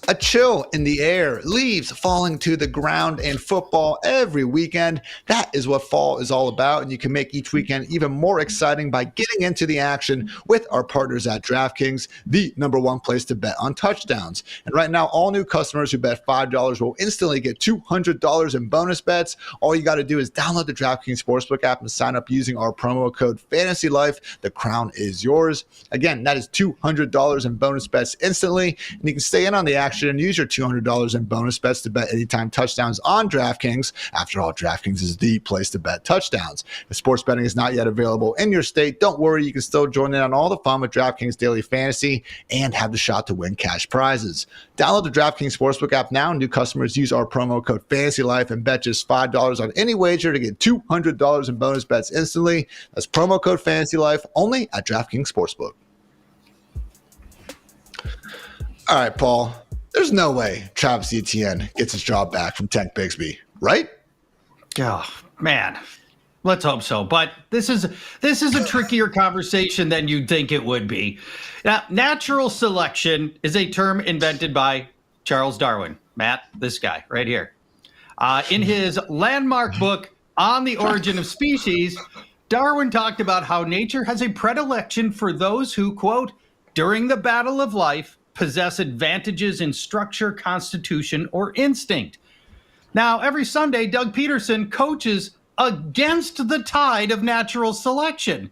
A chill in the air, leaves falling to the ground in football every weekend. That is what fall is all about, and you can make each weekend even more exciting by getting into the action with our partners at DraftKings, the #1 place to bet on touchdowns. And right now, all new customers who bet $5 will instantly get $200 in bonus bets. All you got to do is download the DraftKings Sportsbook app and sign up using our promo code FANTASYLIFE. The crown is yours. Again, that is $200 in bonus bets instantly, and you can stay in on the action and use your $200 in bonus bets to bet anytime touchdowns on DraftKings. After all, DraftKings is the place to bet touchdowns. If sports betting is not yet available in your state, don't worry. You can still join in on all the fun with DraftKings Daily Fantasy and have the shot to win cash prizes. Download the DraftKings Sportsbook app now. New customers use our promo code FANTASYLIFE and bet just $5 on any wager to get $200 in bonus bets instantly. That's promo code FANTASYLIFE only at DraftKings Sportsbook. All right, Paul. There's no way Travis Etienne gets his job back from Tank Bigsby, right? Oh, man. Let's hope so. But this is a trickier conversation than you'd think it would be. Now, natural selection is a term invented by Charles Darwin. Matt, this guy right here. In his landmark book, On the Origin of Species, Darwin talked about how nature has a predilection for those who, quote, during the battle of life, possess advantages in structure, constitution, or instinct. Now, every Sunday, Doug Peterson coaches against the tide of natural selection.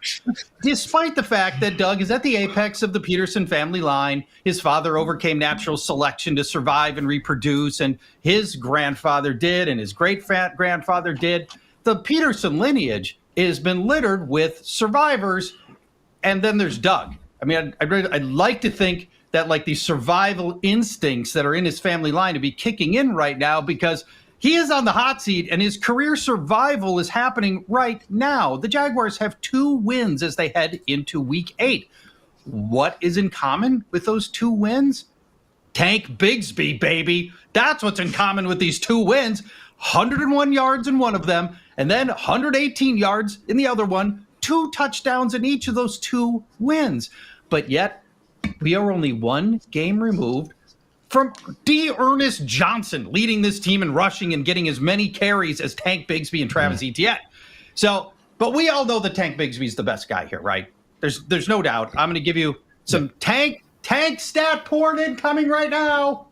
Despite the fact that Doug is at the apex of the Peterson family line, his father overcame natural selection to survive and reproduce, and his grandfather did, and his great-grandfather did. The Peterson lineage has been littered with survivors, and then there's Doug. I mean, I'd like to think that like these survival instincts that are in his family line to be kicking in right now, because he is on the hot seat and his career survival is happening right now. The Jaguars have 2 wins as they head into week 8. What is in common with those 2 wins? Tank Bigsby, baby. That's what's in common with these 2 wins. 101 yards in one of them, and then 118 yards in the other one. 2 touchdowns in each of those 2 wins. But yet, we are only 1 game removed from D. Ernest Johnson leading this team in rushing and getting as many carries as Tank Bigsby and Travis Etienne. So, but we all know that Tank Bigsby is the best guy here, right? There's no doubt. I'm going to give you some tank stat poured in coming right now.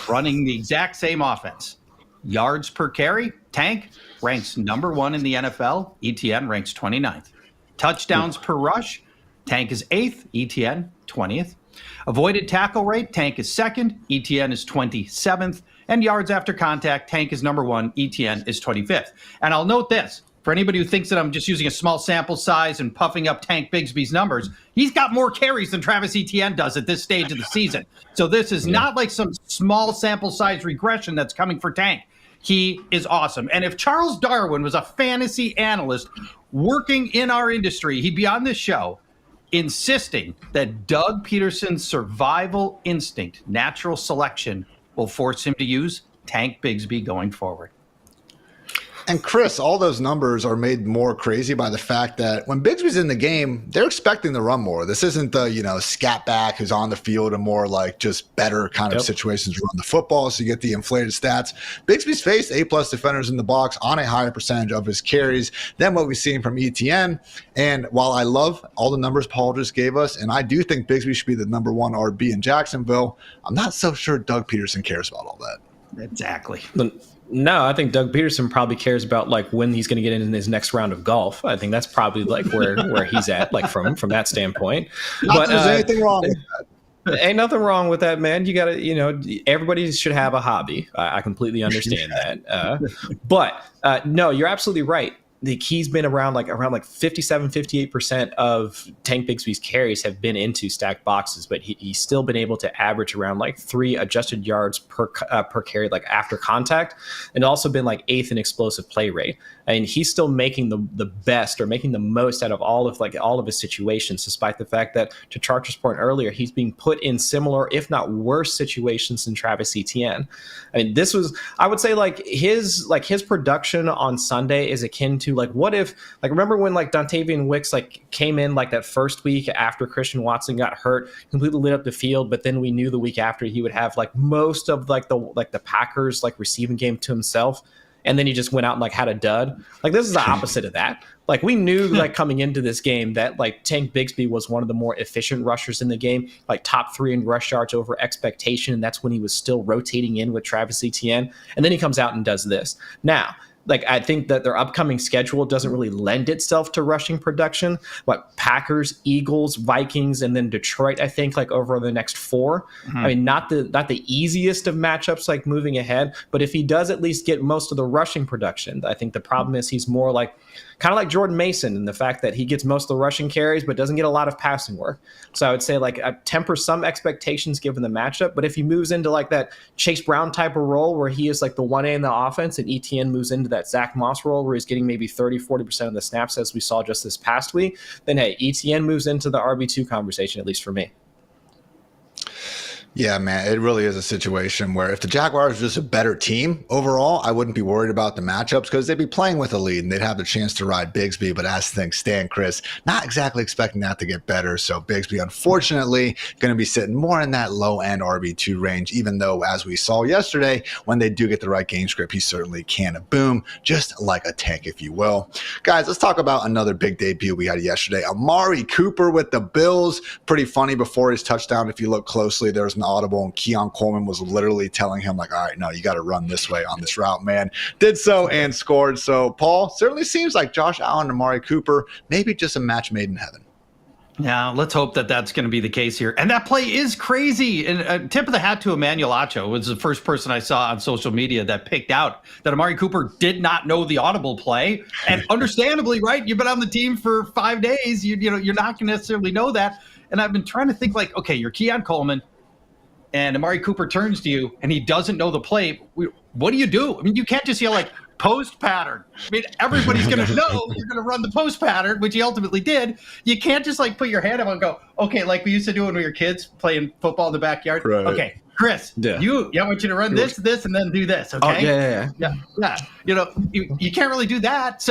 Running the exact same offense. Yards per carry, Tank ranks number 1 in the NFL. Etienne ranks 29th. Touchdowns per rush, Tank is 8th. Etienne 20th. Avoided tackle rate, Tank is 2nd. Etienne is 27th. And yards after contact, Tank is number 1. Etienne is 25th. And I'll note this. For anybody who thinks that I'm just using a small sample size and puffing up Tank Bigsby's numbers, he's got more carries than Travis Etienne does at this stage of the season. So this is not like some small sample size regression that's coming for Tank. He is awesome. And if Charles Darwin was a fantasy analyst working in our industry, he'd be on this show insisting that Doug Peterson's survival instinct, natural selection, will force him to use Tank Bigsby going forward. And Chris, all those numbers are made more crazy by the fact that when Bigsby's in the game, they're expecting to run more. This isn't the, scat back who's on the field and more like just better kind of situations to run the football. So you get the inflated stats. Bigsby's faced A+ defenders in the box on a higher percentage of his carries than what we've seen from Etienne. And while I love all the numbers Paul just gave us, and I do think Bigsby should be the number 1 RB in Jacksonville, I'm not so sure Doug Peterson cares about all that. Exactly. No, I think Doug Peterson probably cares about like when he's going to get in his next round of golf. I think that's probably like where he's at, like from that standpoint. Not there's anything wrong with that. Ain't nothing wrong with that, man. You got to, everybody should have a hobby. I completely understand that. But no, you're absolutely right. He's been around 57, 58% of Tank Bigsby's carries have been into stacked boxes, but he's still been able to average around like 3 adjusted yards per carry, like after contact, and also been like 8th in explosive play rate. I mean, he's still making the best or making the most out of all of his situations, despite the fact that, to Charcher's point earlier, he's being put in similar, if not worse, situations than Travis Etienne. I mean, this was, I would say, his production on Sunday is akin to what if, remember when Dontavian Wicks came in that first week after Christian Watson got hurt, completely lit up the field, but then we knew the week after he would have most of the Packers receiving game to himself. And then he just went out and had a dud. This is the opposite of that. We knew coming into this game that Tank Bigsby was one of the more efficient rushers in the game, top 3 in rush yards over expectation. And that's when he was still rotating in with Travis Etienne. And then he comes out and does this. Now, I think that their upcoming schedule doesn't really lend itself to rushing production. Packers, Eagles, Vikings, and then Detroit, I think, over the next 4. Mm-hmm. I mean, not the easiest of matchups, moving ahead. But if he does at least get most of the rushing production, I think the problem is he's more kind of like Jordan Mason in the fact that he gets most of the rushing carries but doesn't get a lot of passing work. So I would say temper some expectations given the matchup. But if he moves into that Chase Brown type of role where he is the 1A in the offense and Etienne moves into that Zach Moss role where he's getting maybe 30-40% of the snaps as we saw just this past week, then hey, Etienne moves into the RB2 conversation, at least for me. Yeah, man, it really is a situation where if the Jaguars are just a better team overall, I wouldn't be worried about the matchups because they'd be playing with a lead and they'd have the chance to ride Bigsby. But as things stand, Chris, not exactly expecting that to get better. So Bigsby, unfortunately, going to be sitting more in that low-end RB2 range, even though, as we saw yesterday, when they do get the right game script, he certainly can boom, just like a tank, if you will. Guys, let's talk about another big debut we had yesterday. Amari Cooper with the Bills. Pretty funny before his touchdown. If you look closely, there was an audible, and Keon Coleman was literally telling him all right, no, you got to run this way on this route, man. Did so and scored. So Paul, certainly seems like Josh Allen and Amari Cooper, maybe just a match made in heaven. Yeah, let's hope that that's going to be the case here. And that play is crazy. And a tip of the hat to Emmanuel Acho was the first person I saw on social media that picked out that Amari Cooper did not know the audible play. And understandably, right? You've been on the team for 5 days. You're not going to necessarily know that. And I've been trying to think like, okay, you're Keon Coleman and Amari Cooper turns to you and he doesn't know the play. What do you do? I mean, you can't just yell like, post pattern. I mean, everybody's going to know you're going to run the post pattern, which he ultimately did. You can't just like put your hand up and go, okay, like we used to do when we were kids playing football in the backyard. Right. Okay, Chris, I want you to run this, and then do this. Okay. Oh, yeah. You can't really do that.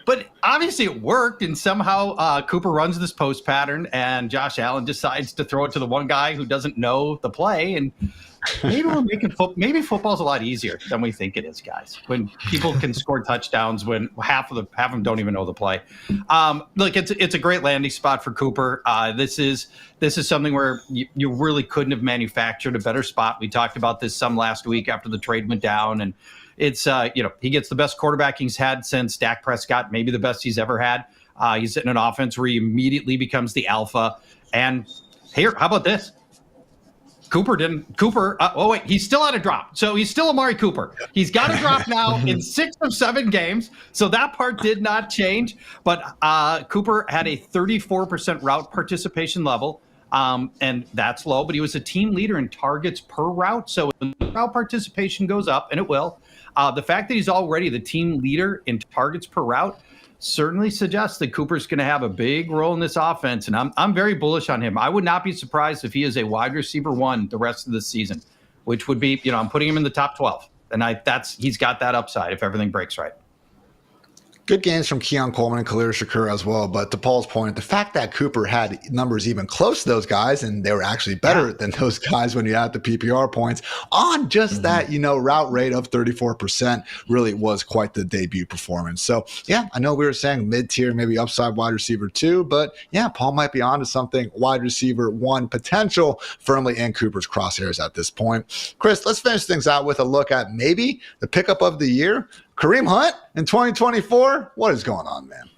But obviously it worked, and somehow Cooper runs this post pattern, and Josh Allen decides to throw it to the one guy who doesn't know the play, and maybe we're making maybe football's a lot easier than we think it is, guys. When people can score touchdowns when half of them don't even know the play. Look, it's a great landing spot for Cooper. This is something where you really couldn't have manufactured a better spot. We talked about this some last week after the trade went down, and it's he gets the best quarterback he's had since Dak Prescott, maybe the best he's ever had. He's in an offense where he immediately becomes the alpha. And here, how about this? He's still at a drop. So he's still Amari Cooper. He's got a drop now in 6 of 7 games. So that part did not change. But Cooper had a 34% route participation level. And that's low, but he was a team leader in targets per route. So when route participation goes up, and it will, the fact that he's already the team leader in targets per route certainly suggests that Cooper's going to have a big role in this offense, and I'm very bullish on him. I would not be surprised if he is a wide receiver 1 the rest of the season, which would be, I'm putting him in the top 12, and he's got that upside if everything breaks right. Good games from Keon Coleman and Khalil Shakur as well. But to Paul's point, the fact that Cooper had numbers even close to those guys, and they were actually better than those guys when you add the PPR points on just that, route rate of 34% really was quite the debut performance. So, yeah, I know we were saying mid-tier, maybe upside wide receiver 2, but yeah, Paul might be onto something. Wide receiver 1 potential firmly in Cooper's crosshairs at this point. Chris, let's finish things out with a look at maybe the pickup of the year. Kareem Hunt in 2024, what is going on, man?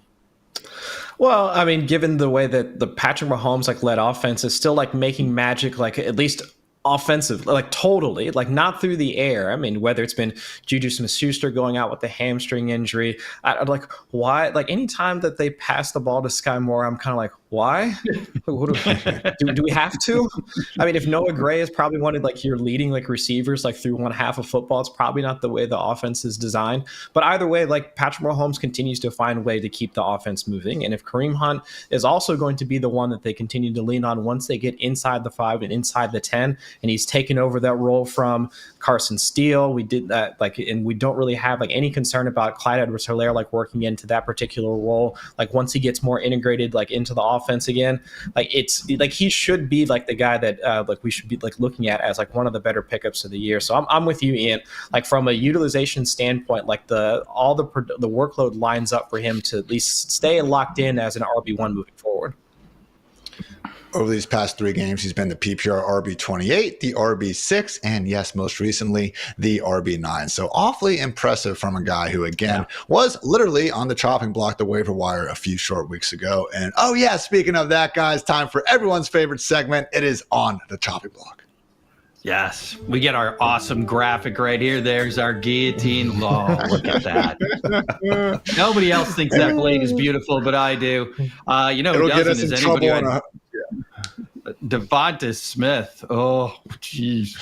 Well, I mean, given the way that the Patrick Mahomes led offense is still making magic, at least offensive, totally, not through the air. I mean, whether it's been Juju Smith-Schuster going out with the hamstring injury, why? Anytime that they pass the ball to Sky Moore, I'm kind of why? Do we have to? I mean, if Noah Gray is probably one of your leading receivers through one half of football, it's probably not the way the offense is designed. But either way, Patrick Mahomes continues to find a way to keep the offense moving. And if Kareem Hunt is also going to be the one that they continue to lean on once they get inside the 5 and inside the 10, and he's taken over that role from Carson Steele, we did that and we don't really have any concern about Clyde Edwards-Helaire working into that particular role. Once he gets more integrated into the offense again, it's he should be the guy that we should be looking at as one of the better pickups of the year. So I'm with you, Ian. From a utilization standpoint, the workload lines up for him to at least stay locked in as an RB1 moving forward. Over these past 3 games, he's been the PPR RB28, the RB6, and yes, most recently, the RB9. So awfully impressive from a guy who, again, was literally on the chopping block, the waiver wire, a few short weeks ago. And oh yeah, speaking of that, guys, time for everyone's favorite segment. It is on the chopping block. Yes, we get our awesome graphic right here. There's our guillotine. Oh, look at that. Nobody else thinks that blade is beautiful, but I do. Who doesn't is anybody. Devonta Smith. Oh, jeez.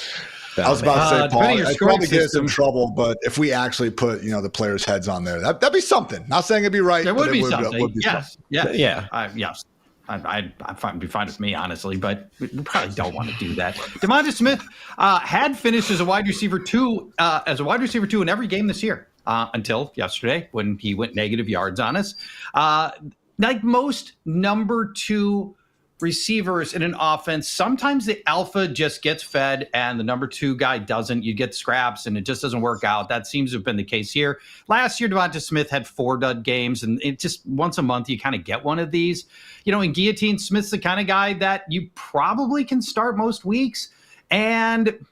I was about to say, Paul, I'd probably get us in trouble, but if we actually put, the players' heads on there, that'd be something. Not saying it'd be right. There would be something. Would be yes. something. Yeah. Yes. I'd be fine with me, honestly, but we probably don't want to do that. Devonta Smith had finished as a wide receiver 2 in every game this year until yesterday when he went negative yards on us. Like most number 2 receivers in an offense, sometimes the alpha just gets fed and the number 2 guy doesn't. You get scraps and it just doesn't work out. That seems to have been the case here. Last year, Devonta Smith had 4 dud games, and it just once a month you kind of get one of these. In guillotine, Smith's the kind of guy that you probably can start most weeks. And,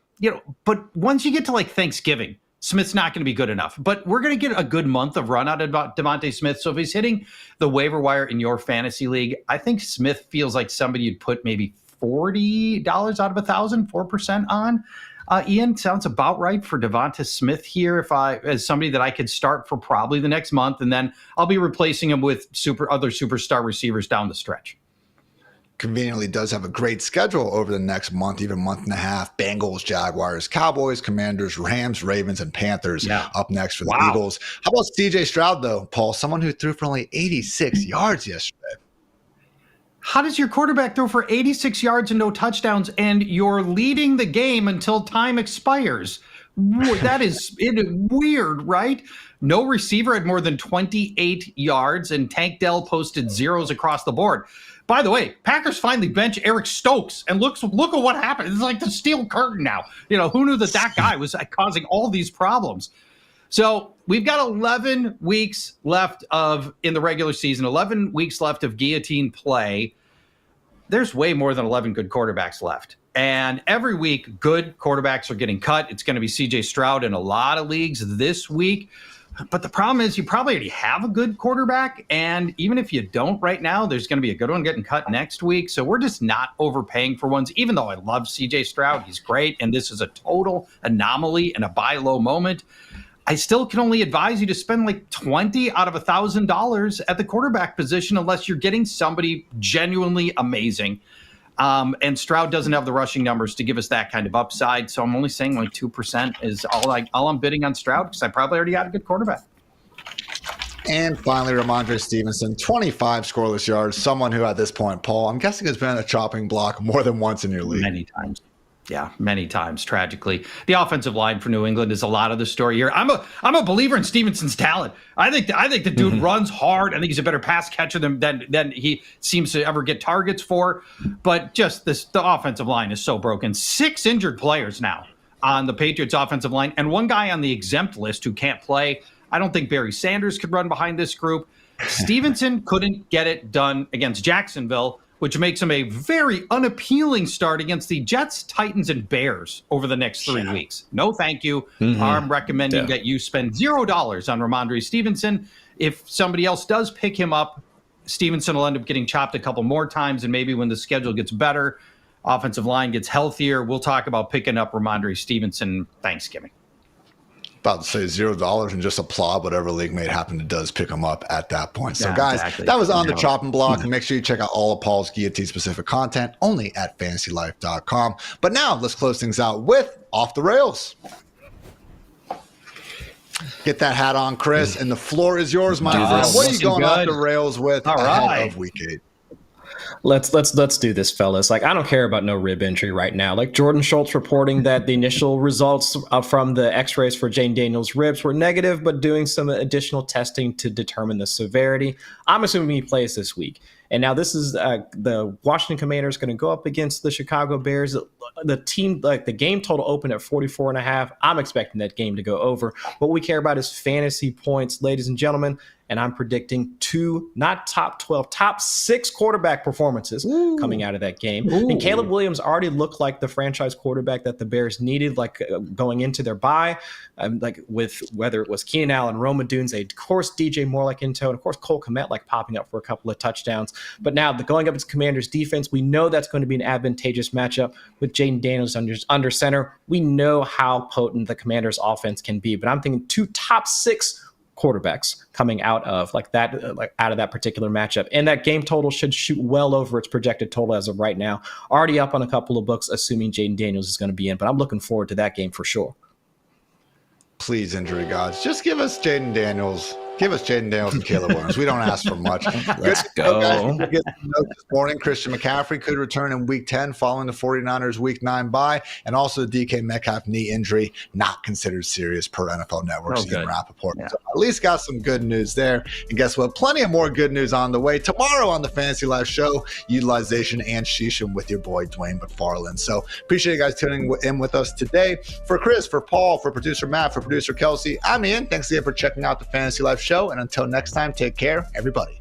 but once you get to Thanksgiving, Smith's not going to be good enough. But we're going to get a good month of run out of Devontae Smith. So if he's hitting the waiver wire in your fantasy league, I think Smith feels like somebody you'd put maybe $40 out of 1,000, 4% on. Ian, sounds about right for Devonta Smith here as somebody that I could start for probably the next month, and then I'll be replacing him with other superstar receivers down the stretch. Conveniently does have a great schedule over the next month, even month and a half. Bengals, Jaguars, Cowboys, Commanders, Rams, Ravens, and Panthers up next for the Eagles. How about CJ Stroud, though, Paul? Someone who threw for only 86 yards yesterday. How does your quarterback throw for 86 yards and no touchdowns, and you're leading the game until time expires? That is weird, right? No receiver had more than 28 yards, and Tank Dell posted zeros across the board. By the way, Packers finally bench Eric Stokes, and look at what happened. It's like the steel curtain now. Who knew that guy was causing all these problems? So we've got 11 weeks left in the regular season, 11 weeks left of guillotine play. There's way more than 11 good quarterbacks left. And every week, good quarterbacks are getting cut. It's going to be CJ Stroud in a lot of leagues this week. But the problem is you probably already have a good quarterback. And even if you don't right now, there's going to be a good one getting cut next week. So we're just not overpaying for ones, even though I love CJ Stroud. He's great. And this is a total anomaly and a buy low moment. I still can only advise you to spend like $20 out of $1,000 at the quarterback position unless you're getting somebody genuinely amazing. And Stroud doesn't have the rushing numbers to give us that kind of upside. So I'm only saying like 2% is all I'm bidding on Stroud because I probably already got a good quarterback. And finally, Ramondre Stevenson, 25 scoreless yards. Someone who at this point, Paul, I'm guessing has been on a chopping block more than once in your league. Many times. Yeah, many times, tragically. The offensive line for New England is a lot of the story here. I'm a believer in Stevenson's talent. I think the dude runs hard. I think he's a better pass catcher than he seems to ever get targets for. But just the offensive line is so broken. 6 injured players now on the Patriots offensive line, and one guy on the exempt list who can't play. I don't think Barry Sanders could run behind this group. Stevenson couldn't get it done against Jacksonville, which makes him a very unappealing start against the Jets, Titans, and Bears over the next 3 weeks. No, thank you. I'm recommending that you spend $0 on Ramondre Stevenson. If somebody else does pick him up, Stevenson will end up getting chopped a couple more times, and maybe when the schedule gets better, offensive line gets healthier, we'll talk about picking up Ramondre Stevenson Thanksgiving. About to say $0 and just applaud whatever league mate happen to does pick them up at that point. So guys, that was on the chopping block. And make sure you check out all of Paul's guillotine specific content only at FantasyLife.com. But now let's close things out with Off the Rails. Get that hat on, Chris, and the floor is yours, my friend. What are you going off the rails with ahead of week 8? Let's do this, fellas. Like, I don't care about no rib injury right now. Like Jordan Schultz reporting that the initial results from the x-rays for Jane Daniels' ribs were negative, but doing some additional testing to determine the severity. I'm assuming he plays this week. And now this is the Washington Commanders going to go up against the Chicago Bears. The team, like the game total opened at 44.5. I'm expecting that game to go over. What we care about is fantasy points, ladies and gentlemen. And I'm predicting 2, not top 12, top 6 quarterback performances coming out of that game. And Caleb Williams already looked like the franchise quarterback that the Bears needed, like going into their bye, like with whether it was Keenan Allen, Roma Dunze, of course DJ Moore like in tow, and of course Cole Kmet like popping up for a couple of touchdowns. But now going up against Commanders defense, we know that's going to be an advantageous matchup with Jaden Daniels under center. We know how potent the Commanders offense can be, but I'm thinking 2 top 6 quarterbacks coming out of out of that particular matchup, and that game total should shoot well over its projected total as of right now. Already up on a couple of books, assuming Jaden Daniels is going to be in, but I'm looking forward to that game for sure. Please, injury gods, just give us Jaden Daniels. Give us Jaden Daniels and Caleb Williams. We don't ask for much. Let's go. Guys, this morning, Christian McCaffrey could return in Week 10 following the 49ers Week 9 bye, and also the DK Metcalf knee injury, not considered serious per NFL Network's Ian Rappaport. Yeah. So at least got some good news there. And guess what? Plenty of more good news on the way tomorrow on the Fantasy Life Show, utilization and Sheesham with your boy Dwayne McFarland. So appreciate you guys tuning in with us today. For Chris, for Paul, for producer Matt, for producer Kelsey, I'm Ian. Thanks again for checking out the Fantasy Life Show. And until next time, take care, everybody.